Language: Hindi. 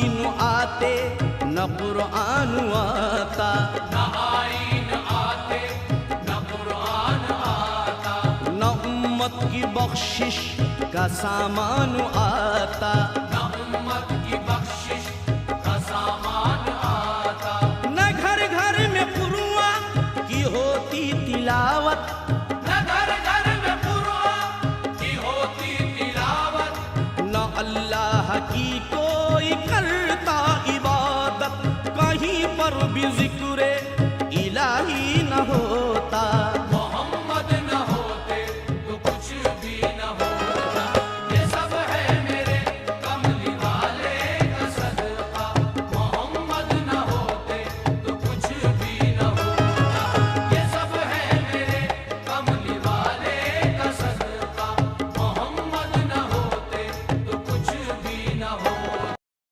आईन आते न कुरान आता, न आईन आते न कुरान आता, न उम्मत की बख्शिश का सामान आता, न उम्मत की बख्शिश का सामान आता, न घर घर में कुरान की होती तिलावत, न घर घर में कुरान की होती तिलावत, न अल्लाह की कोई कर